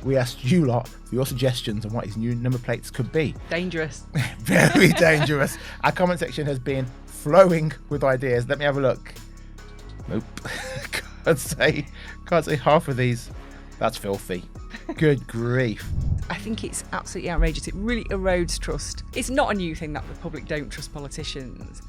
we asked you lot for your suggestions on what his new number plates could be. Dangerous. Very dangerous. Our comment section has been flowing with ideas. Let me have a look. Nope. Can't say half of these. That's filthy. Good grief. I think it's absolutely outrageous. It really erodes trust. It's not a new thing that the public don't trust politicians.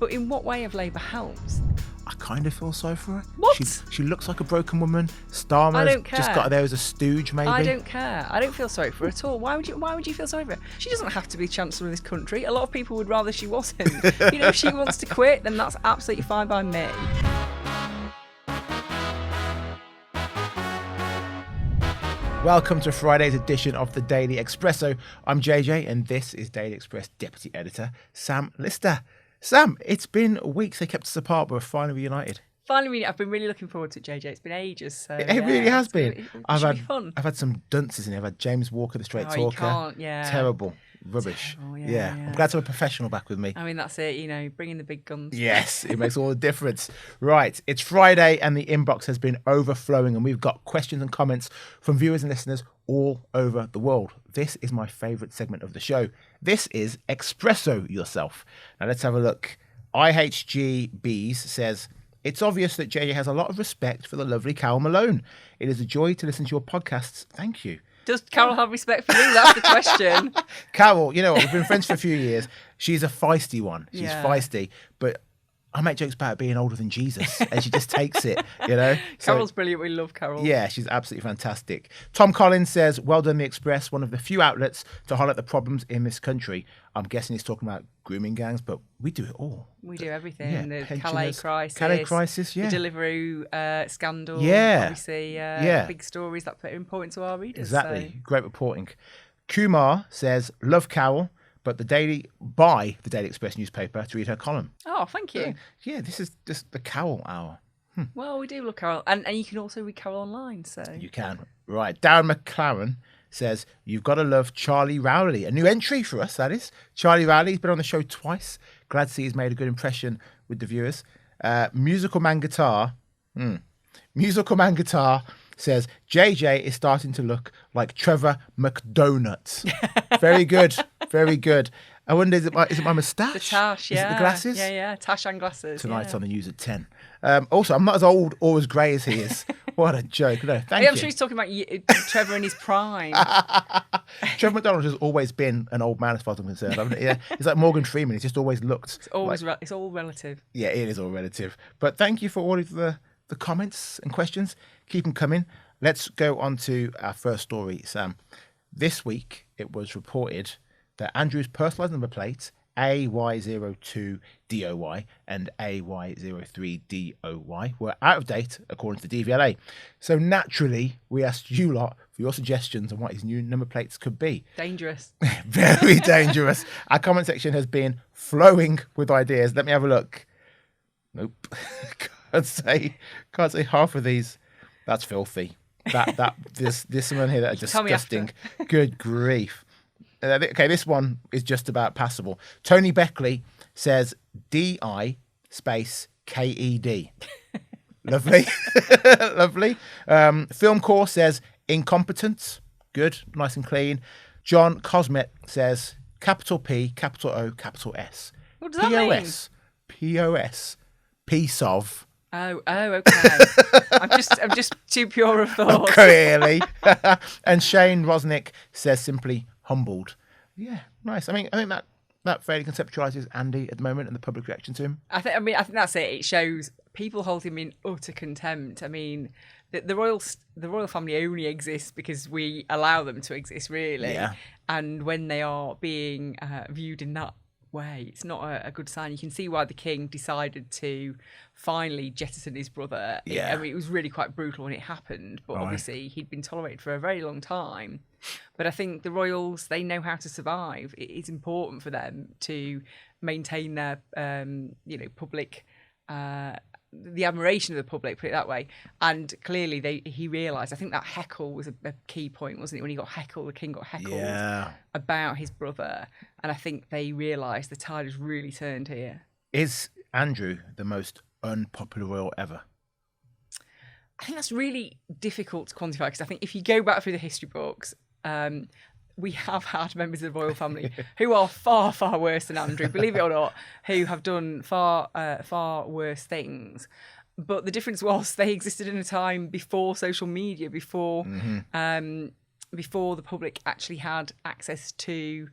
But in what way have Labour helped? I kind of feel sorry for her. What? She looks like a broken woman. Starmer's just got her there as a stooge, maybe. I don't care. I don't feel sorry for her at all. Why would you feel sorry for her? She doesn't have to be Chancellor of this country. A lot of people would rather she wasn't. If she wants to quit, then that's absolutely fine by me. Welcome to Friday's edition of the Daily Expresso. I'm JJ, and this is Daily Express Deputy Editor Sam Lister. Sam, it's been weeks. They kept us apart, but we're finally reunited. Finally, I've been really looking forward to it, JJ. It's been ages. So it really has been. It should be fun. I've had some dunces in here. I've had James Walker, the straight talker. You can't, yeah. Terrible. Rubbish. Terrible, yeah. I'm glad to have a professional back with me. I mean, that's it, bringing the big guns. Yes, it makes all the difference. Right, it's Friday and the inbox has been overflowing and we've got questions and comments from viewers and listeners all over the world. This is my favourite segment of the show. This is Expresso Yourself. Now let's have a look. IHGBs says, it's obvious that JJ has a lot of respect for the lovely Carol Malone. It is a joy to listen to your podcasts. Thank you. Does Carol have respect for me? That's the question. Carol, you know what? We've been friends for a few years. She's a feisty one. She's feisty. But I make jokes about being older than Jesus, and she just takes it, Carol's brilliant. We love Carol. Yeah, she's absolutely fantastic. Tom Collins says, well done, The Express, one of the few outlets to highlight the problems in this country. I'm guessing he's talking about grooming gangs, but we do it all. We do everything. Yeah, the Calais crisis. Yeah. The Deliveroo scandal. Yeah. Obviously, big stories that are important to our readers. Exactly. So. Great reporting. Kumar says, love Carol, but buy the Daily Express newspaper to read her column. Oh, thank you. Yeah, this is just the Carol hour. Well, we do love Carol. And you can also read Carol online. So you can. Right. Darren McLaren says, you've got to love Charlie Rowley. A new entry for us, that is. Charlie Rowley's been on the show twice. Glad to see he's made a good impression with the viewers. Musical Man Guitar says, JJ is starting to look like Trevor McDonut. Very good. Very good. I wonder, is it my moustache? The tash, yeah. Is it the glasses? Yeah. Tash and glasses. Tonight's on the news at 10. Also, I'm not as old or as grey as he is. What a joke. No, thank you. I'm sure he's talking about Trevor in his prime. Trevor McDonald has always been an old man as far as I'm concerned. He's like Morgan Freeman. He's just always looked. It's all relative. Yeah, it is all relative. But thank you for all of the comments and questions. Keep them coming. Let's go on to our first story, Sam. This week, it was reported that Andrew's personalised number plates, AY02DOY and AY03DOY, were out of date according to the DVLA. So naturally, we asked you lot for your suggestions on what his new number plates could be. Dangerous. Very dangerous. Our comment section has been flowing with ideas. Let me have a look. Nope. Can't say half of these. That's filthy. There's some in here that are disgusting. Good grief. Okay, this one is just about passable. Tony Beckley says DI space KED. Lovely. Lovely. Film Core says incompetence. Good, nice and clean. John Cosmet says capital P, capital O, capital S. What does that mean? POS. Piece of. Oh, okay. I'm just too pure of thought. Clearly. And Shane Rosnick says simply humbled. Yeah, nice. I think that fairly conceptualises Andy at the moment and the public reaction to him. I think that's it. It shows people hold him in utter contempt. I mean, the royal family only exists because we allow them to exist, really. Yeah. And when they are being viewed in that way, it's not a good sign. You can see why the king decided to finally jettison his brother. Yeah. I mean, it was really quite brutal when it happened, but obviously he'd been tolerated for a very long time. But I think the royals, they know how to survive. It is important for them to maintain their, public, the admiration of the public, put it that way. And clearly he realised, I think that heckle was a key point, wasn't it? When he got heckled, the king got heckled about his brother. And I think they realised the tide has really turned here. Is Andrew the most unpopular royal ever? I think that's really difficult to quantify because I think if you go back through the history books, we have had members of the royal family who are far, far worse than Andrew, believe it or not, who have done far, far worse things. But the difference was they existed in a time before social media, before the public actually had access to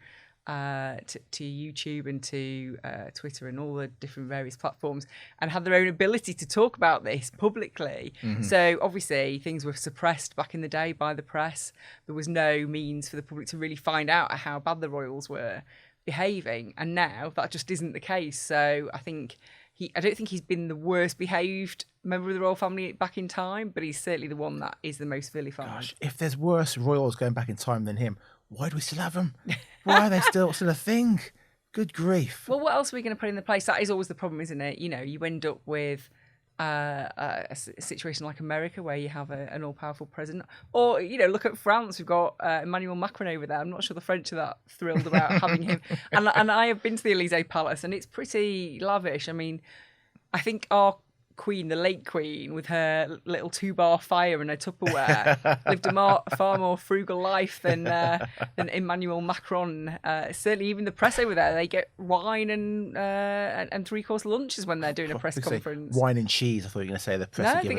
YouTube and to Twitter and all the different various platforms, and had their own ability to talk about this publicly. So obviously things were suppressed back in the day by the press. There was no means for the public to really find out how bad the royals were behaving, and now that just isn't the case. So I don't think he's been the worst behaved member of the royal family back in time, but he's certainly the one that is the most vilified. Gosh, if there's worse royals going back in time than him, why do we still have them? Why are they still a thing? Good grief. Well, what else are we going to put in the place? That is always the problem, isn't it? You know, you end up with a situation like America where you have an all-powerful president. Or, you know, look at France. We've got Emmanuel Macron over there. I'm not sure the French are that thrilled about having him. And I have been to the Elysee Palace, and it's pretty lavish. I mean, I think our Queen, the late Queen, with her little 2-bar fire and her Tupperware, lived a far more frugal life than Emmanuel Macron. Certainly, even the press over there, they get wine and 3-course lunches when they're doing a press conference. Wine and cheese. I thought you were going to say the press. No, they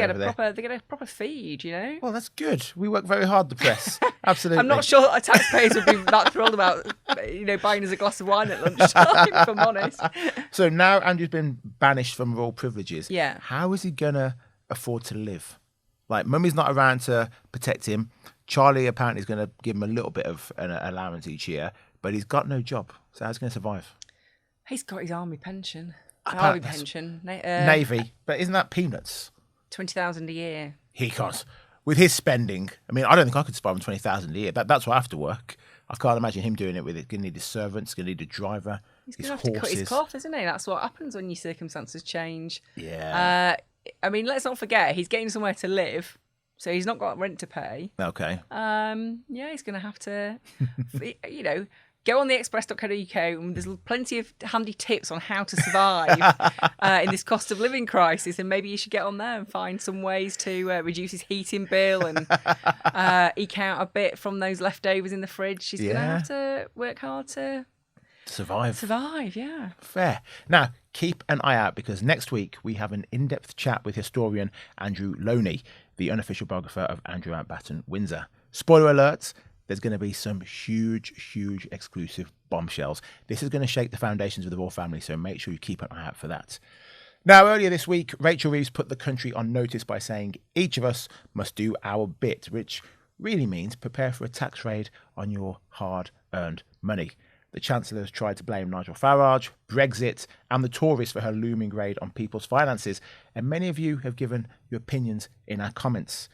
get a proper feed. You know. Well, that's good. We work very hard, the press. Absolutely. I'm not sure that our taxpayers would be that thrilled about, you know, buying us a glass of wine at lunchtime. If I'm honest. So now Andrew's been banished from royal privileges. Yeah. How is he going to afford to live? Like, Mummy's not around to protect him. Charlie apparently is going to give him a little bit of an allowance each year, but he's got no job. So how's he going to survive? He's got his army pension. Navy. But isn't that peanuts? 20,000 a year. He can't. With his spending, I mean, I don't think I could survive on 20,000 a year. That's why I have to work. I can't imagine him doing it with it. Going to need his servants, going to need a driver, He's going to have to cut his cloth, isn't he? That's what happens when your circumstances change. Yeah. I mean, let's not forget, he's getting somewhere to live, so he's not got rent to pay. Okay. Yeah, he's going to have to, you know, go on the express.co.uk, and there's plenty of handy tips on how to survive in this cost of living crisis, and maybe you should get on there and find some ways to reduce his heating bill and eke out a bit from those leftovers in the fridge. He's going to have to work hard to survive, yeah. Fair. Now, keep an eye out, because next week we have an in-depth chat with historian Andrew Loney, the unofficial biographer of Andrew Mountbatten Windsor. Spoiler alert, there's going to be some huge exclusive bombshells. This is going to shake the foundations of the royal family, so make sure you keep an eye out for that. Now, earlier this week, Rachel Reeves put the country on notice by saying each of us must do our bit, which really means prepare for a tax raid on your hard-earned money. The Chancellor has tried to blame Nigel Farage, Brexit, and the Tories for her looming raid on people's finances, and many of you have given your opinions in our comments.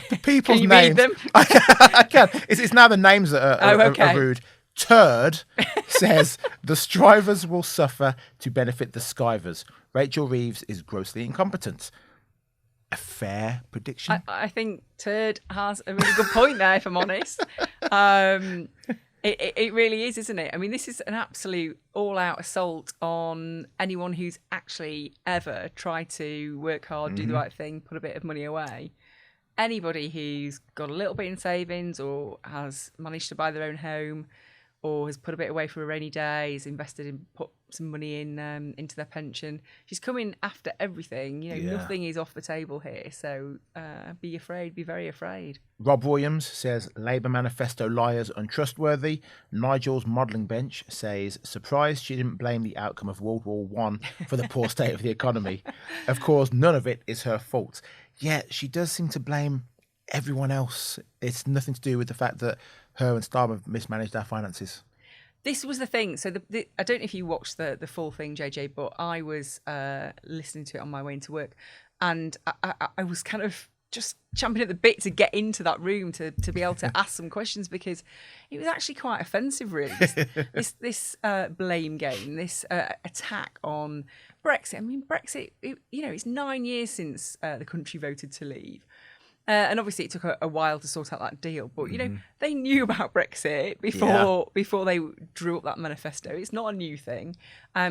The people's can you names. read them? I can. It's now the names that are rude. Turd says the strivers will suffer to benefit the skivers. Rachel Reeves is grossly incompetent. A fair prediction? I think Turd has a really good point there, if I'm honest. It really is, isn't it? I mean, this is an absolute all-out assault on anyone who's actually ever tried to work hard, do the right thing, put a bit of money away. Anybody who's got a little bit in savings, or has managed to buy their own home, or has put a bit away for a rainy day, has invested in, put some money in into their pension. She's coming after everything. You know, nothing is off the table here. So be afraid, be very afraid. Rob Williams says Labour manifesto liars untrustworthy. Nigel's modelling bench says surprised she didn't blame the outcome of World War I for the poor state of the economy. Of course, none of it is her fault. Yet she does seem to blame everyone else. It's nothing to do with the fact that her and Starmer mismanaged our finances. This was the thing. So I don't know if you watched the full thing, JJ, but I was listening to it on my way into work, and I was kind of just champing at the bit to get into that room to be able to ask some questions, because it was actually quite offensive, really. This blame game, this attack on Brexit. I mean, Brexit, it's 9 years since the country voted to leave. And obviously, it took a while to sort out that deal. But, you know, they knew about Brexit before they drew up that manifesto. It's not a new thing.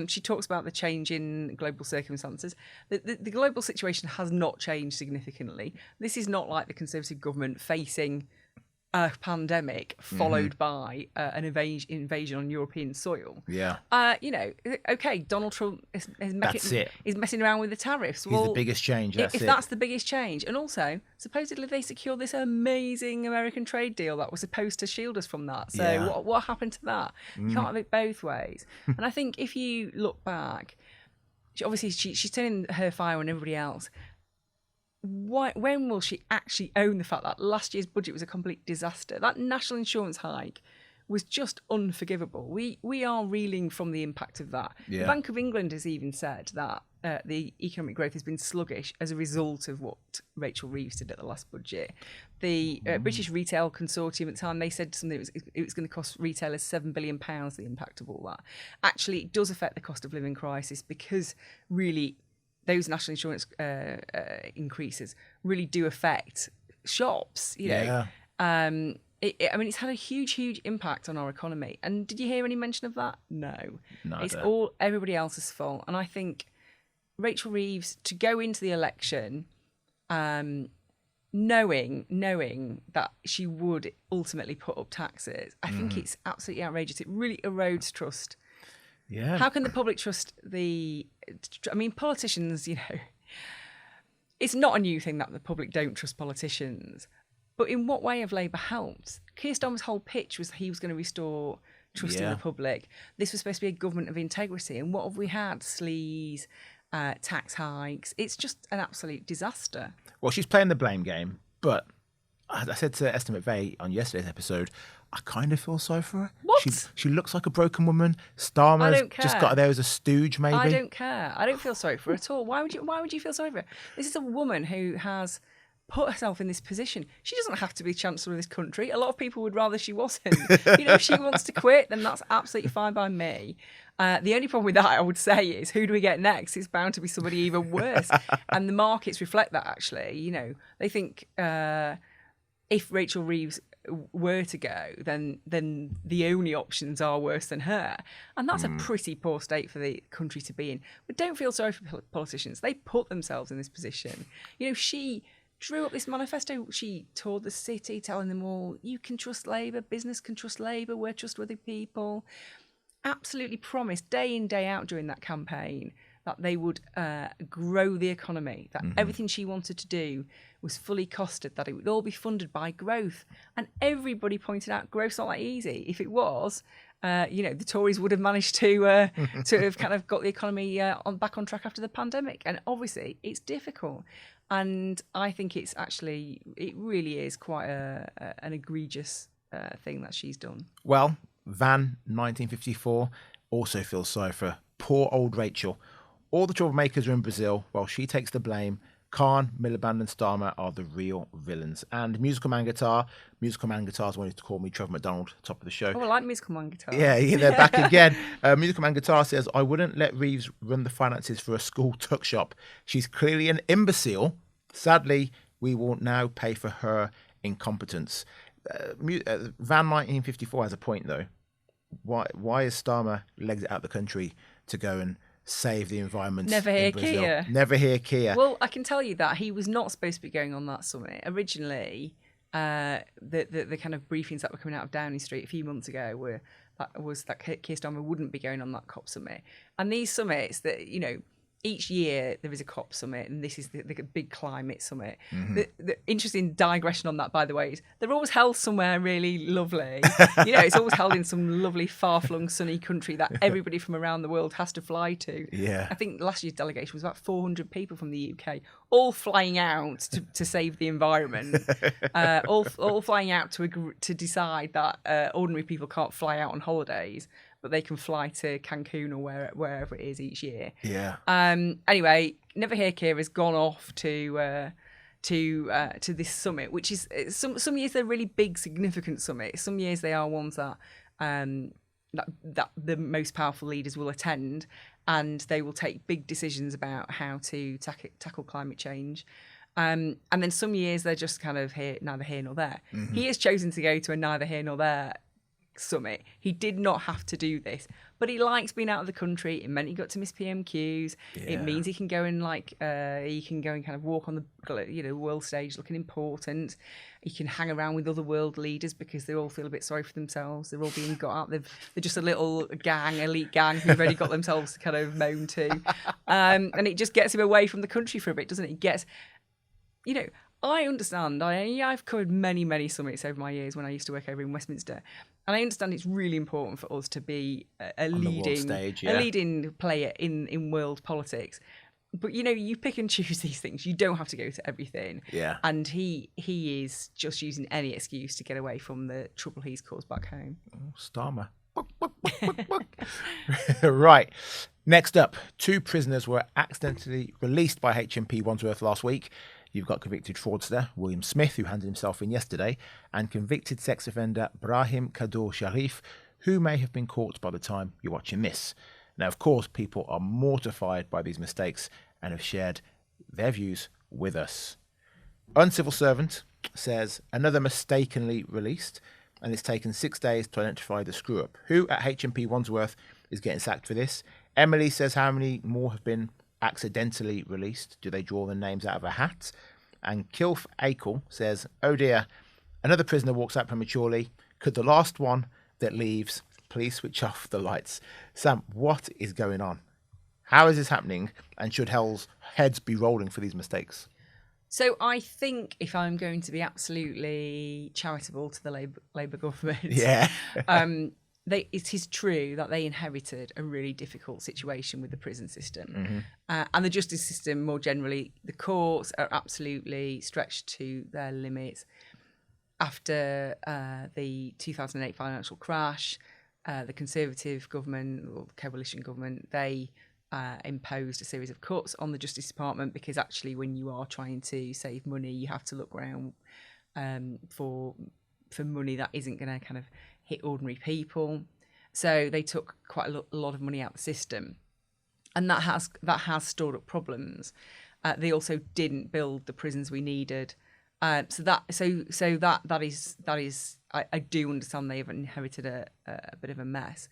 She talks about the change in global circumstances. The global situation has not changed significantly. This is not like the Conservative government facing a pandemic followed by an invasion on European soil. Yeah. You know, okay, Donald Trump is messing around with the tariffs. He's the biggest change. That's the biggest change. And also, supposedly they secured this amazing American trade deal that was supposed to shield us from that. So what happened to that? You can't have it both ways. And I think if you look back, she's turning her fire on everybody else. When will she actually own the fact that last year's budget was a complete disaster? That national insurance hike was just unforgivable. We are reeling from the impact of that. Yeah. The Bank of England has even said that the economic growth has been sluggish as a result of what Rachel Reeves did at the last budget. The British Retail Consortium at the time, they said something it was going to cost retailers £7 billion, the impact of all that. Actually, it does affect the cost of living crisis because really those national insurance increases really do affect shops, you know. I mean, it's had a huge impact on our economy. And did you hear any mention of that? No. It's all everybody else's fault. And I think Rachel Reeves, to go into the election knowing that she would ultimately put up taxes, I think it's absolutely outrageous. It really erodes trust. Yeah. How can the public trust politicians, you know, it's not a new thing that the public don't trust politicians. But in what way have Labour helped? Keir Starmer's whole pitch was he was going to restore trust in the public. This was supposed to be a government of integrity. And what have we had? Sleaze, tax hikes. It's just an absolute disaster. Well, she's playing the blame game. But I said to Esther McVeigh on yesterday's episode, I kind of feel sorry for her. What? She looks like a broken woman. Starmer's just got her there as a stooge, maybe. I don't care. I don't feel sorry for her at all. Why would you feel sorry for her? This is a woman who has put herself in this position. She doesn't have to be Chancellor of this country. A lot of people would rather she wasn't. You know, if she wants to quit, then that's absolutely fine by me. The only problem with that, I would say, is who do we get next? It's bound to be somebody even worse. And the markets reflect that, actually. You know, they think if Rachel Reeves were to go, then the only options are worse than her. And that's a pretty poor state for the country to be in. But don't feel sorry for politicians. They put themselves in this position. You know, she drew up this manifesto. She toured the city telling them all, you can trust Labour, business can trust Labour, we're trustworthy people. Absolutely promised day in, day out during that campaign that they would grow the economy, that everything she wanted to do was fully costed, that it would all be funded by growth. And everybody pointed out growth's not that easy. If it was, you know, the Tories would have managed to have kind of got the economy back on track after the pandemic. And obviously, it's difficult. And I think it really is quite an egregious thing that she's done. Well, Van, 1954, also feels sorry for poor old Rachel. All the troublemakers are in Brazil while she takes the blame. Khan, Miliband and Starmer are the real villains. And Musical Man Guitars wanted to call me Trevor McDonald, top of the show. Oh, I like Musical Man Guitars. Yeah, they're back again. Musical Man Guitar says, I wouldn't let Reeves run the finances for a school tuck shop. She's clearly an imbecile. Sadly, we will now pay for her incompetence. Van 1954 has a point, though. Why is Starmer legs it out the country to go and save the environment? Never hear Keir. Never hear Keir. Well, I can tell you that he was not supposed to be going on that summit. Originally, the kind of briefings that were coming out of Downing Street a few months ago were that Keir Starmer wouldn't be going on that COP summit. And these summits that, you know, each year there is a COP summit, and this is the big climate summit. The interesting digression on that, by the way, is they're always held somewhere really lovely. You know, it's always held in some lovely, far-flung, sunny country that everybody from around the world has to fly to. Yeah, I think last year's delegation was about 400 people from the UK, all flying out to save the environment, all flying out to decide that ordinary people can't fly out on holidays, but they can fly to Cancun or wherever it is each year. Yeah. Anyway, Never Hear Keir has gone off to this summit, which is some years they're really big, significant summits. Some years they are ones that the most powerful leaders will attend, and they will take big decisions about how to tackle climate change. And then some years they're just kind of neither here nor there. Mm-hmm. He has chosen to go to a neither here nor there summit. He did not have to do this, but he likes being out of the country. It meant he got to miss PMQs. It means he can go and kind of walk on the world stage looking important. He can hang around with other world leaders because they all feel a bit sorry for themselves. They're all being got out. They're just a little elite gang who've already got themselves to kind of moan to. And it just gets him away from the country for a bit, doesn't it? It gets, I understand. I've covered many, many summits over my years when I used to work over in Westminster. And I understand it's really important for us to be a leading player in world politics. But, you pick and choose these things. You don't have to go to everything. Yeah. And he is just using any excuse to get away from the trouble he's caused back home. Oh, Starmer. Right. Next up, 2 prisoners were accidentally released by HMP Wandsworth last week. You've got convicted fraudster William Smith, who handed himself in yesterday, and convicted sex offender Brahim Kadur Sharif, who may have been caught by the time you're watching this. Now, of course, people are mortified by these mistakes and have shared their views with us. Uncivil Servant says another mistakenly released, and it's taken 6 days to identify the screw-up. Who at HMP Wandsworth is getting sacked for this? Emily says how many more have been accidentally released? Do they draw the names out of a hat? And Kilf Akel says, oh dear, another prisoner walks out prematurely. Could the last one that leaves please switch off the lights? Sam, what is going on? How is this happening? And should hell's heads be rolling for these mistakes? So I think if I'm going to be absolutely charitable to the Labour government, it is true that they inherited a really difficult situation with the prison system. And the justice system more generally. The courts are absolutely stretched to their limits. After the 2008 financial crash, the Conservative government, or the coalition government, they imposed a series of cuts on the Justice Department because actually when you are trying to save money, you have to look around for money that isn't going to kind of hit ordinary people. So they took quite a lot of money out of the system, and that has stored up problems. They also didn't build the prisons we needed. So that is I do understand they've inherited a bit of a mess.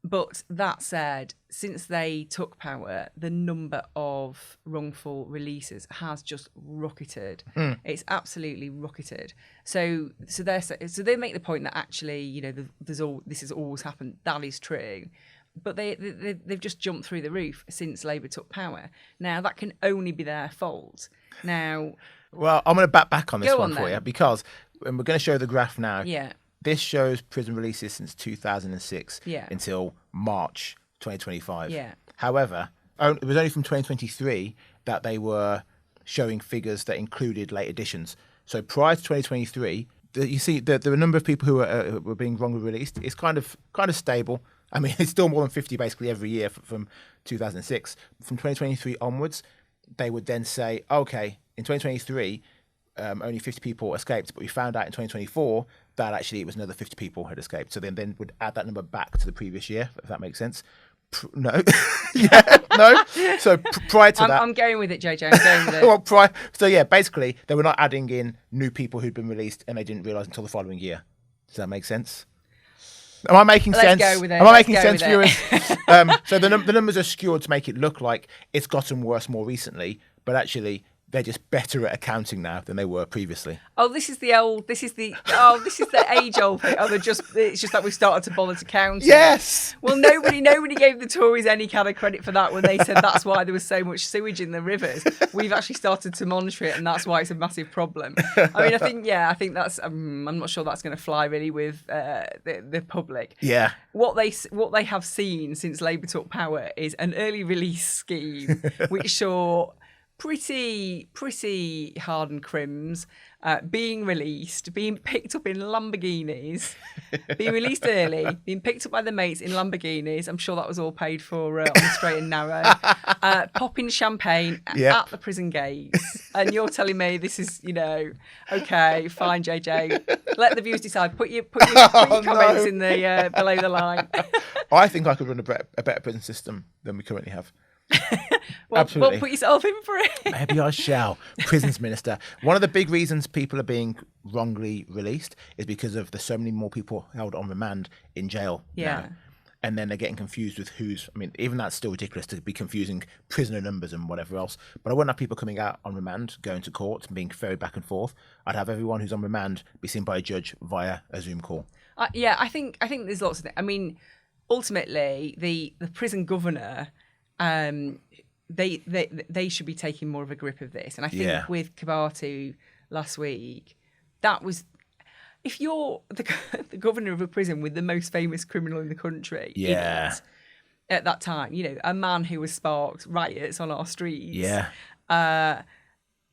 But that said, since they took power, the number of wrongful releases has just rocketed. It's absolutely rocketed. So they make the point that actually, this has always happened. That is true. But they've just jumped through the roof since Labour took power. Now, that can only be their fault. Now, well, I'm going to back on this one for you, because we're going to show the graph now. Yeah. This shows prison releases since 2006 until March 2025. Yeah. However, it was only from 2023 that they were showing figures that included late additions. So prior to 2023, you see the number of people who were being wrongly released is kind of stable. I mean, it's still more than 50 basically every year from 2006. From 2023 onwards, they would then say, okay, in 2023, only 50 people escaped, but we found out in 2024 that actually it was another 50 people had escaped. So then would add that number back to the previous year, if that makes sense. No. No. So prior to that... I'm going with it, JJ. I'm going with it. So basically, they were not adding in new people who'd been released and they didn't realise until the following year. Does that make sense? Am I making sense? Let's go with it. Am I making sense, viewers? So the numbers are skewed to make it look like it's gotten worse more recently, but actually... they're just better at accounting now than they were previously. This is the age-old thing. It's just that we've started to bother to count. Yes! Well, nobody gave the Tories any kind of credit for that when they said that's why there was so much sewage in the rivers. We've actually started to monitor it, and that's why it's a massive problem. I mean, I think that's, I'm not sure that's going to fly really with the public. Yeah. What they have seen since Labour took power is an early release scheme, which saw pretty hardened crims being released, being picked up in Lamborghinis, being released early, being picked up by the mates in Lamborghinis. I'm sure that was all paid for on the straight and narrow. Popping champagne at the prison gates. And you're telling me this is, okay, fine, JJ. Let the viewers decide. Put your comments in the below the line. I think I could run a better prison system than we currently have. Absolutely. Well, put yourself in for it. Maybe I shall. Prisons Minister. One of the big reasons people are being wrongly released is because of there's so many more people held on remand in jail now. And then they're getting confused with who's, I mean, even that's still ridiculous to be confusing prisoner numbers and whatever else. But I wouldn't have people coming out on remand, going to court and being ferried back and forth. I'd have everyone who's on remand be seen by a judge via a Zoom call. I think there's lots of things. I mean, ultimately, the prison governor, they should be taking more of a grip of this. And I think with Kabatu last week, that was... If you're the governor of a prison with the most famous criminal in the country, at that time, you know, a man who has sparked riots on our streets,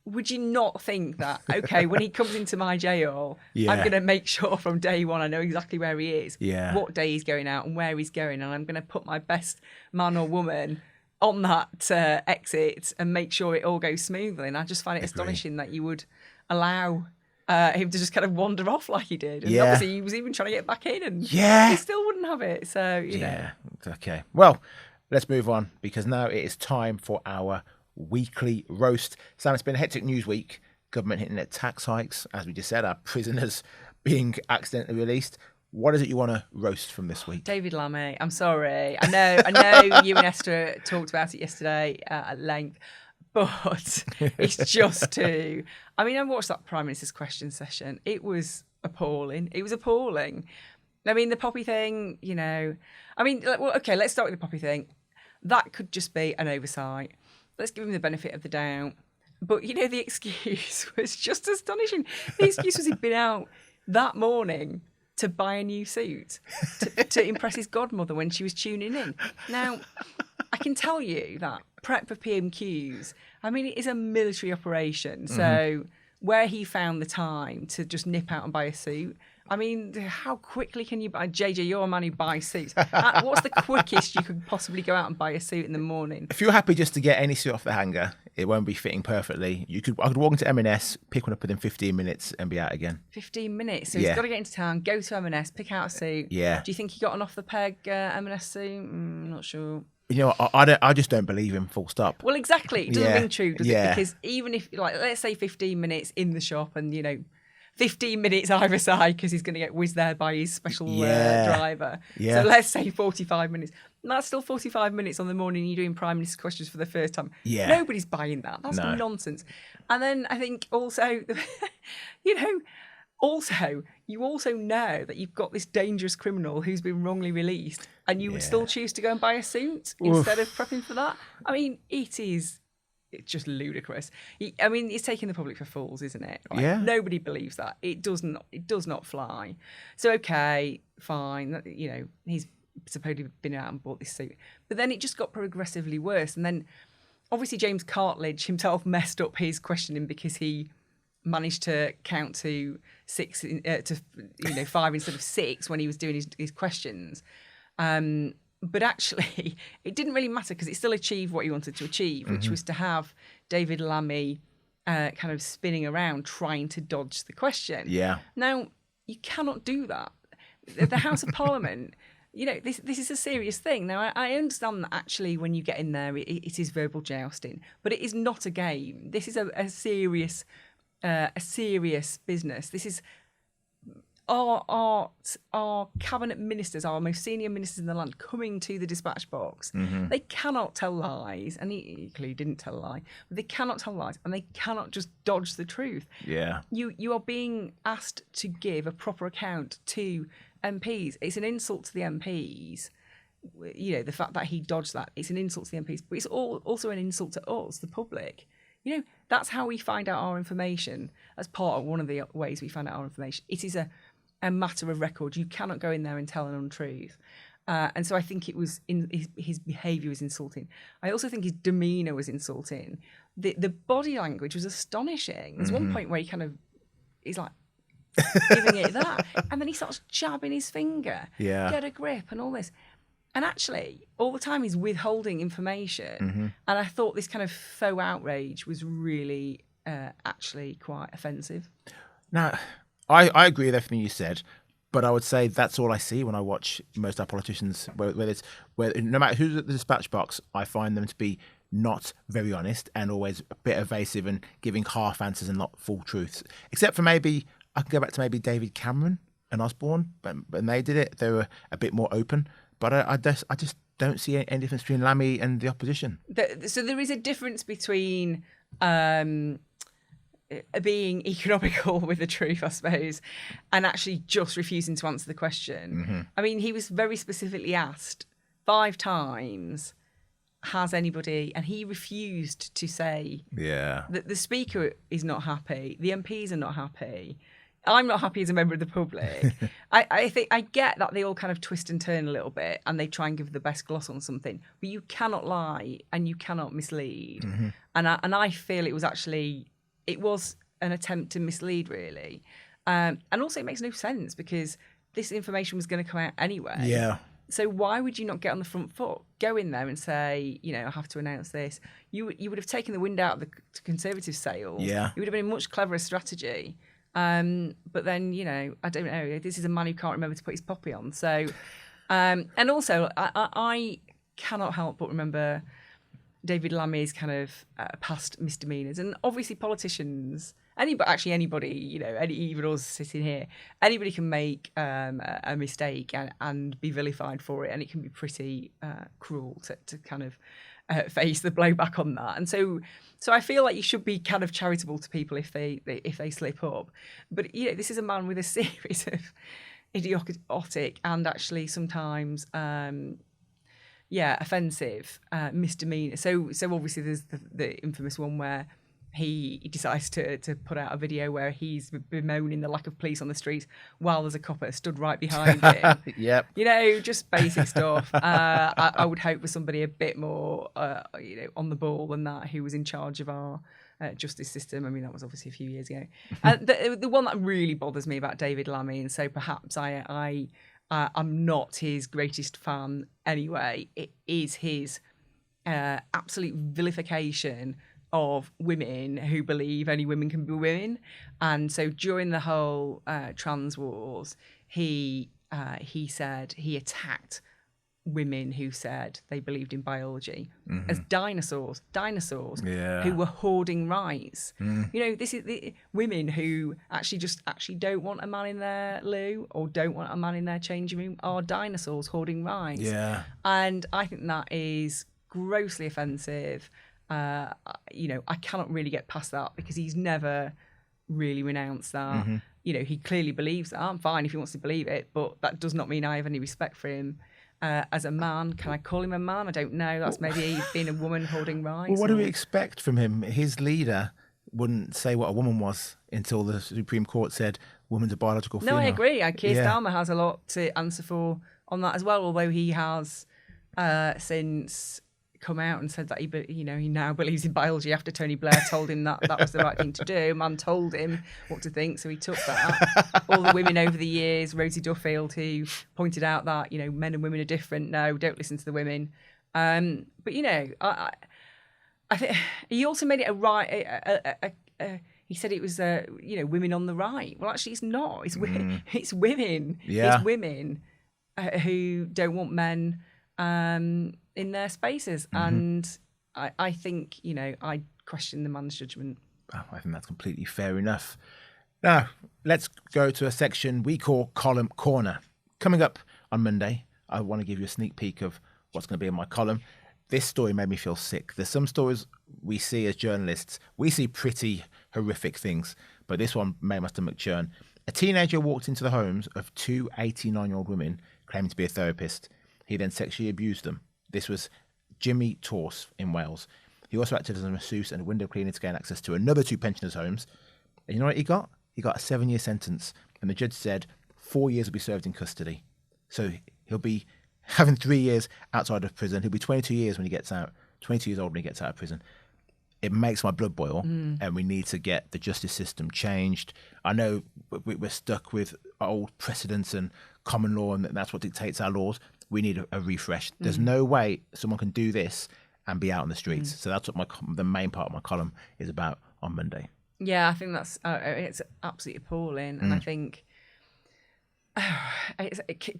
would you not think that, okay, when he comes into my jail, I'm going to make sure from day one I know exactly where he is, what day he's going out and where he's going, and I'm going to put my best man or woman on that exit and make sure it all goes smoothly. And I just find it astonishing that you would allow... him to just kind of wander off like he did. And obviously he was even trying to get back in and he still wouldn't have it. So, you know. Okay. Well, let's move on because now it is time for our weekly roast. Sam, it's been a hectic news week. Government hitting at tax hikes. As we just said, our prisoners being accidentally released. What is it you want to roast from this week? David Lammy. I'm sorry. I know you and Esther talked about it yesterday at length. But it's just too... I mean, I watched that Prime Minister's question session. It was appalling. It was appalling. I mean, the Poppy thing, you know... I mean, well, OK, let's start with the Poppy thing. That could just be an oversight. Let's give him the benefit of the doubt. But, you know, the excuse was just astonishing. The excuse was he'd been out that morning to buy a new suit to impress his godmother when she was tuning in. Now, I can tell you that prep for PMQs, I mean, it is a military operation. So where he found the time to just nip out and buy a suit, I mean, how quickly can you buy... JJ, you're a man who buys suits. What's the quickest you could possibly go out and buy a suit in the morning? If you're happy just to get any suit off the hanger, it won't be fitting perfectly. I could walk into M&S, pick one up within 15 minutes and be out again. 15 minutes? So he's got to get into town, go to M&S, pick out a suit. Yeah. Do you think he got an off-the-peg M&S suit? Not sure. You know, I just don't believe him, full stop. Well, exactly. It doesn't ring true, does it? Because even if, like, let's say 15 minutes in the shop and, you know, 15 minutes either side because he's going to get whizzed there by his special driver. Yeah. So let's say 45 minutes. And that's still 45 minutes on the morning you're doing Prime Minister's questions for the first time. Yeah. Nobody's buying that. That's nonsense. And then I think also, you know, you also know that you've got this dangerous criminal who's been wrongly released and you would still choose to go and buy a suit instead of prepping for that. I mean, it's just ludicrous. I mean, it's taking the public for fools, isn't it? Like, nobody believes that. It does not fly. So, okay, fine. You know, he's supposedly been out and bought this suit. But then it just got progressively worse. And then, obviously, James Cartledge himself messed up his questioning because he managed to count to 5 instead of 6 when he was doing his questions. But actually, it didn't really matter because it still achieved what he wanted to achieve, which was to have David Lammy kind of spinning around trying to dodge the question. Yeah. Now, you cannot do that. The House of Parliament, you know, this is a serious thing. Now, I understand that actually when you get in there, it is verbal jousting, but it is not a game. This is a serious business. This is... Our cabinet ministers, our most senior ministers in the land, coming to the dispatch box. They cannot tell lies, and he clearly didn't tell a lie. But they cannot tell lies, and they cannot just dodge the truth. Yeah, you are being asked to give a proper account to MPs. It's an insult to the MPs. You know, the fact that he dodged that, it's an insult to the MPs, but it's also an insult to us, the public. You know, that's how we find out our information. As part of one of the ways we find out our information. It is a matter of record. You cannot go in there and tell an untruth. And so I think it was his behaviour was insulting. I also think his demeanour was insulting. The body language was astonishing. There's one point where he's like giving it that, and then he starts jabbing his finger. Yeah, get a grip and all this. And actually, all the time he's withholding information. And I thought this kind of faux outrage was really actually quite offensive. Now, I agree with everything you said. But I would say that's all I see when I watch most of our politicians, where no matter who's at the dispatch box, I find them to be not very honest and always a bit evasive and giving half answers and not full truths. Except for maybe, I can go back to maybe David Cameron and Osborne, but when they did it, they were a bit more open. But I just don't see any difference between Lammy and the opposition. So there is a difference between being economical with the truth, I suppose, and actually just refusing to answer the question. Mm-hmm. I mean, he was very specifically asked 5 times, has anybody, and he refused to say that the speaker is not happy, the MPs are not happy, I'm not happy as a member of the public. I think I get that they all kind of twist and turn a little bit and they try and give the best gloss on something, but you cannot lie and you cannot mislead. Mm-hmm. And I feel it was an attempt to mislead, really. And also it makes no sense because this information was going to come out anyway. Yeah. So why would you not get on the front foot, go in there and say, I have to announce this? You would have taken the wind out of the Conservative sails. Yeah. It would have been a much cleverer strategy. But then, I don't know. This is a man who can't remember to put his poppy on. So, and also, I cannot help but remember David Lammy's kind of past misdemeanors. And obviously politicians, anybody, even us sitting here, anybody can make a mistake and be vilified for it. And it can be pretty cruel to kind of face the blowback on that. And so I feel like you should be kind of charitable to people if they slip up. But, this is a man with a series of idiotic and actually sometimes offensive misdemeanor. So obviously there's the infamous one where he decides to put out a video where he's bemoaning the lack of police on the streets while there's a copper stood right behind him. Yep. Just basic stuff. I would hope for somebody a bit more, on the ball than that, who was in charge of our justice system. I mean, that was obviously a few years ago. The one that really bothers me about David Lammy, and so perhaps I'm not his greatest fan anyway, it is his absolute vilification of women who believe only women can be women. And so during the whole trans wars, he said he attacked women who said they believed in biology as dinosaurs who were hoarding rights. This is the women who actually don't want a man in their loo or don't want a man in their changing room are dinosaurs hoarding rights. Yeah. And I think that is grossly offensive. I cannot really get past that because he's never really renounced that. He clearly believes that. I'm fine if he wants to believe it, but that does not mean I have any respect for him as a man. Can I call him a man? I don't know. That's maybe being a woman holding rights. Well, what do we expect from him? His leader wouldn't say what a woman was until the Supreme Court said woman's a biological female. No, I agree. Keir Starmer has a lot to answer for on that as well, although he has since come out and said that he now believes in biology after Tony Blair told him that was the right thing to do. Man told him what to think, so he took that. All the women over the years, Rosie Duffield, who pointed out that men and women are different. No, don't listen to the women. But I think he also made it a right. He said it was women on the right. Well, actually, it's not. It's women. It's women. Yeah. It's women who don't want men in their spaces. And I think, I question the man's judgment. Oh, I think that's completely fair enough. Now, let's go to a section we call Column Corner. Coming up on Monday, I want to give you a sneak peek of what's going to be in my column. This story made me feel sick. There's some stories we see as journalists. We see pretty horrific things, but this one made my stomach churn. A teenager walked into the homes of 2 89-year-old women claiming to be a therapist. He then sexually abused them. This was Jimmy Torse in Wales. He also acted as a masseuse and a window cleaner to gain access to another 2 pensioners' homes. And you know what he got? He got a 7-year sentence. And the judge said 4 years will be served in custody. So he'll be having 3 years outside of prison. He'll be 22 years when he gets out, 22 years old when he gets out of prison. It makes my blood boil, and we need to get the justice system changed. I know we're stuck with old precedents and common law, and that's what dictates our laws. We need a refresh. There's no way someone can do this and be out on the streets. So that's what the main part of my column is about on Monday. Yeah, I think that's it's absolutely appalling, and I think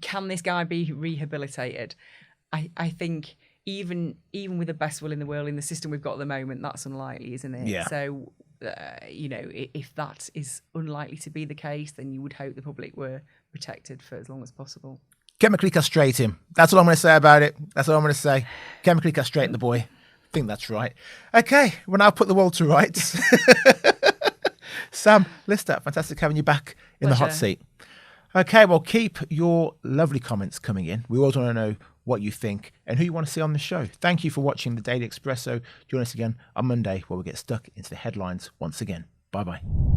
Can this guy be rehabilitated? I think even with the best will in the world, in the system we've got at the moment, that's unlikely, isn't it? Yeah. So, if that is unlikely to be the case, then you would hope the public were protected for as long as possible. Chemically castrate him. That's all I'm going to say about it. That's all I'm going to say. Chemically castrate the boy. I think that's right. Okay, well, now put the world to rights. Sam Lister, fantastic having you back in the hot Pleasure. seat. Okay, well, keep your lovely comments coming in. We always want to know what you think and who you want to see on the show. Thank you for watching the Daily Expresso. Join us again on Monday where we get stuck into the headlines once again. Bye-bye.